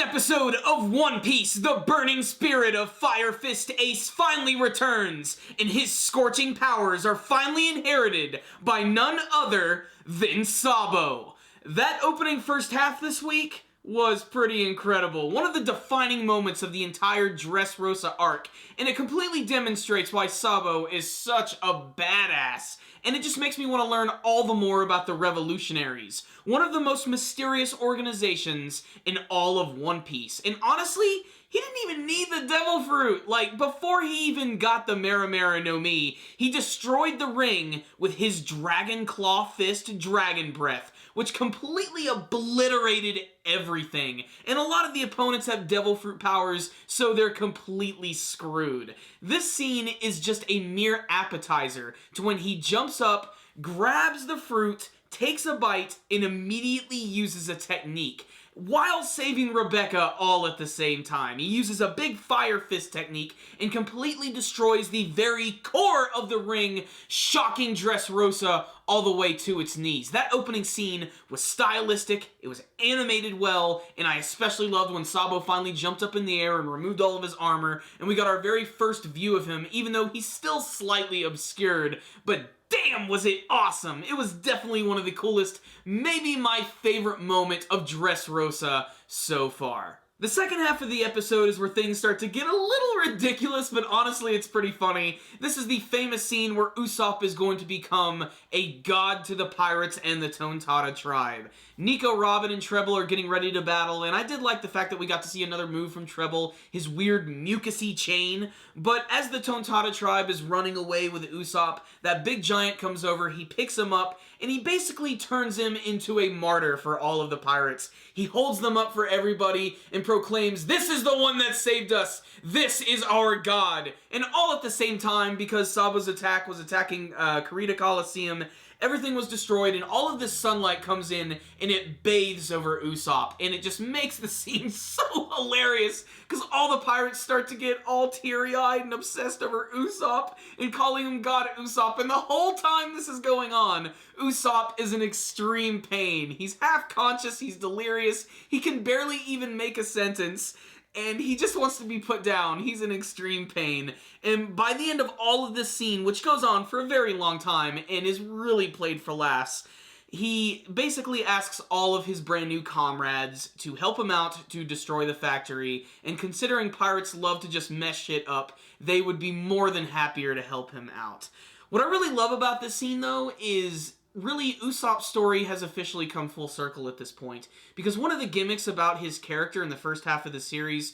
episode of One Piece, the burning spirit of Fire Fist Ace finally returns, and his scorching powers are finally inherited by none other than Sabo. That opening first half this week was pretty incredible. One of the defining moments of the entire Dressrosa arc, and it completely demonstrates why Sabo is such a badass. And it just makes me want to learn all the more about the Revolutionaries, one of the most mysterious organizations in all of One Piece. And honestly, he didn't even need the Devil Fruit. Like, before he even got the Maramara no Mi, he destroyed the ring with his Dragon Claw Fist Dragon Breath, which completely obliterated everything. And a lot of the opponents have Devil Fruit powers, so they're completely screwed. This scene is just a mere appetizer to when he jumps up, grabs the fruit, takes a bite, and immediately uses a technique, while saving Rebecca all at the same time. He uses a big Fire Fist technique and completely destroys the very core of the ring, shocking Dressrosa all the way to its knees. That opening scene was stylistic, it was animated well, and I especially loved when Sabo finally jumped up in the air and removed all of his armor, and we got our very first view of him, even though he's still slightly obscured, but damn, was it awesome! It was definitely one of the coolest, maybe my favorite moment of Dressrosa so far. The second half of the episode is where things start to get a little ridiculous, but honestly it's pretty funny. This is the famous scene where Usopp is going to become a god to the pirates and the Tontada tribe. Nico, Robin, and Treble are getting ready to battle, and I did like the fact that we got to see another move from Treble, his weird mucusy chain, but as the Tontada tribe is running away with Usopp, that big giant comes over, he picks him up, and he basically turns him into a martyr for all of the pirates. He holds them up for everybody and proclaims, "This is the one that saved us! This is our god!" And all at the same time, because Sabo's attack was attacking Kurita Coliseum, everything was destroyed, and all of this sunlight comes in, and it bathes over Usopp, and it just makes the scene so hilarious, because all the pirates start to get all teary-eyed and obsessed over Usopp, and calling him God Usopp, and the whole time this is going on, Usopp is in extreme pain. He's half-conscious, he's delirious, he can barely even make a sentence, and he just wants to be put down. He's in extreme pain. And by the end of all of this scene, which goes on for a very long time and is really played for laughs, he basically asks all of his brand new comrades to help him out to destroy the factory, and considering pirates love to just mess shit up, they would be more than happier to help him out. What I really love about this scene, though, is really, Usopp's story has officially come full circle at this point, because one of the gimmicks about his character in the first half of the series,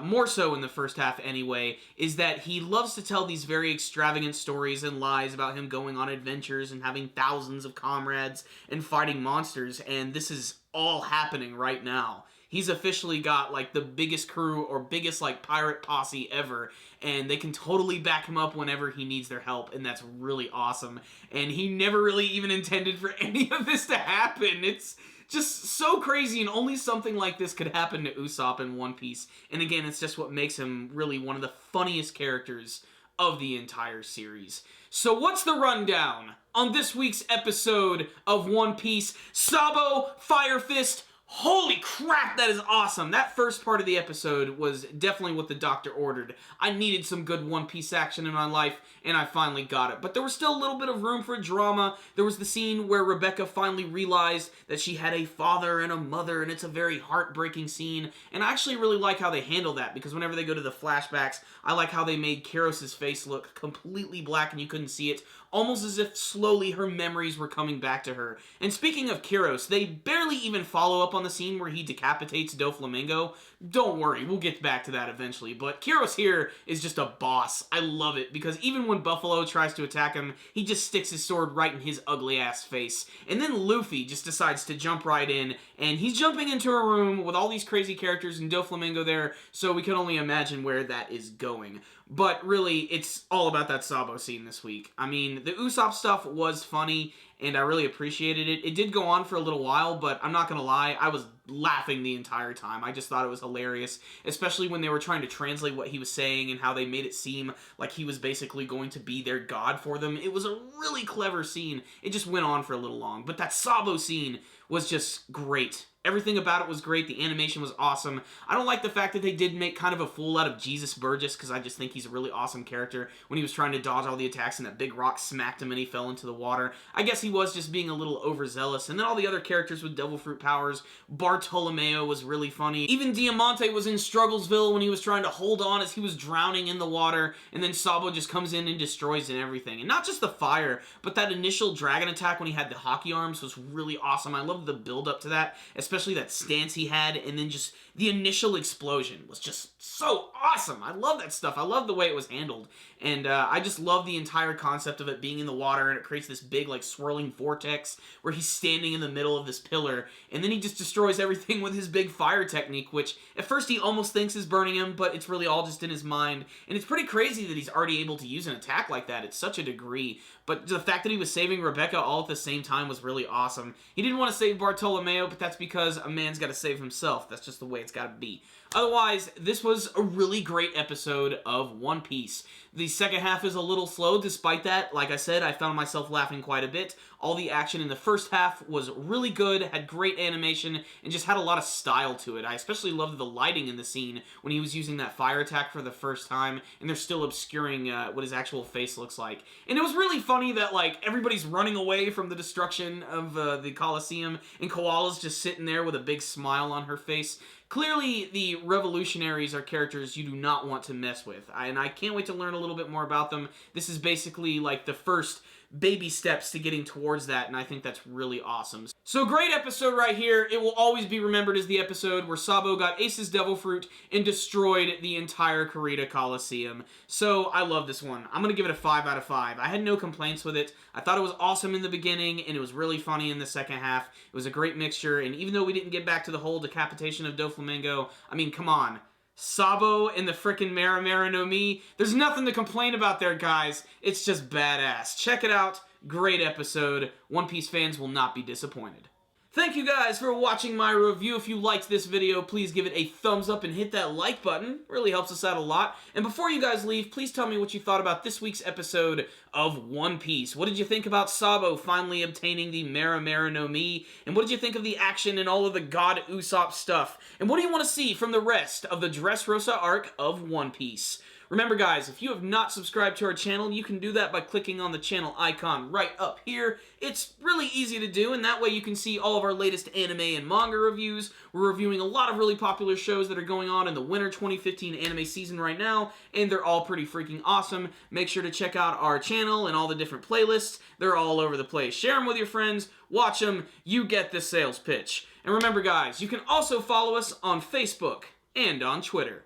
more so in the first half anyway, is that he loves to tell these very extravagant stories and lies about him going on adventures and having thousands of comrades and fighting monsters, and this is all happening right now. He's officially got, like, the biggest crew or biggest, like, pirate posse ever, and they can totally back him up whenever he needs their help, and that's really awesome. And he never really even intended for any of this to happen. It's just so crazy, and only something like this could happen to Usopp in One Piece. And again, it's just what makes him really one of the funniest characters of the entire series. So what's the rundown on this week's episode of One Piece? Sabo, Fire Fist. Holy crap, that is awesome! That first part of the episode was definitely what the doctor ordered. I needed some good One Piece action in my life, and I finally got it. But there was still a little bit of room for drama. There was the scene where Rebecca finally realized that she had a father and a mother, and it's a very heartbreaking scene. And I actually really like how they handle that, because whenever they go to the flashbacks, I like how they made Kairos' face look completely black and you couldn't see it, almost as if slowly her memories were coming back to her. And speaking of Kairos, they barely even follow up on the scene where he decapitates Doflamingo. Don't worry, we'll get back to that eventually, but Kairos here is just a boss. I love it, because even when Buffalo tries to attack him, he just sticks his sword right in his ugly-ass face. And then Luffy just decides to jump right in, and he's jumping into a room with all these crazy characters and Doflamingo there, so we can only imagine where that is going. But really, it's all about that Sabo scene this week. I mean, the Usopp stuff was funny, and I really appreciated it. It did go on for a little while, but I'm not gonna lie, I was laughing the entire time. I just thought it was hilarious, especially when they were trying to translate what he was saying and how they made it seem like he was basically going to be their god for them. It was a really clever scene. It just went on for a little long, but that Sabo scene was just great. Everything about it was great. The animation was awesome. I don't like the fact that they did make kind of a fool out of Jesus Burgess, because I just think he's a really awesome character when he was trying to dodge all the attacks and that big rock smacked him and he fell into the water. I guess he was just being a little overzealous. And then all the other characters with devil fruit powers. Bartolomeo was really funny. Even Diamante was in Strugglesville when he was trying to hold on as he was drowning in the water, and then Sabo just comes in and destroys and everything. And not just the fire, but that initial dragon attack when he had the hockey arms was really awesome. I loved the build up to that, especially that stance he had, and then just the initial explosion was just so awesome. I love that stuff. I love the way it was handled, and I just love the entire concept of it being in the water, and it creates this big like swirling vortex where he's standing in the middle of this pillar, and then he just destroys everything with his big fire technique, which at first he almost thinks is burning him, but it's really all just in his mind. And it's pretty crazy that he's already able to use an attack like that. It's such a degree, but the fact that he was saving Rebecca all at the same time was really awesome. He didn't want to save Bartolomeo, but that's because a man's got to save himself. That's just the way it's got to be. Otherwise, this was a really great episode of One Piece. The second half is a little slow. Despite that, like I said, I found myself laughing quite a bit. All the action in the first half was really good, had great animation, and just had a lot of style to it. I especially loved the lighting in the scene when he was using that fire attack for the first time, and they're still obscuring what his actual face looks like. And it was really funny that, like, everybody's running away from the destruction of the Colosseum, and Koala's just sitting there with a big smile on her face. Clearly, the revolutionaries are characters you do not want to mess with, and I can't wait to learn a little bit more about them. This is basically like the first baby steps to getting towards that, and I think that's really awesome. So great episode right here. It will always be remembered as the episode where Sabo got Ace's Devil Fruit and destroyed the entire Kurita Coliseum. So I love this one. I'm going to give it a 5 out of 5. I had no complaints with it. I thought it was awesome in the beginning, and it was really funny in the second half. It was a great mixture, and even though we didn't get back to the whole decapitation of Doflamingo, I mean, come on. Sabo and the frickin' Mera Mera no Mi. There's nothing to complain about there, guys. It's just badass. Check it out. Great episode. One Piece fans will not be disappointed. Thank you guys for watching my review. If you liked this video, please give it a thumbs up and hit that like button. It really helps us out a lot. And before you guys leave, please tell me what you thought about this week's episode of One Piece. What did you think about Sabo finally obtaining the Mera Mera no Mi? And what did you think of the action and all of the God Usopp stuff? And what do you want to see from the rest of the Dressrosa arc of One Piece? Remember guys, if you have not subscribed to our channel, you can do that by clicking on the channel icon right up here. It's really easy to do, and that way you can see all of our latest anime and manga reviews. We're reviewing a lot of really popular shows that are going on in the winter 2015 anime season right now, and they're all pretty freaking awesome. Make sure to check out our channel and all the different playlists. They're all over the place. Share them with your friends, watch them, you get the sales pitch. And remember guys, you can also follow us on Facebook and on Twitter.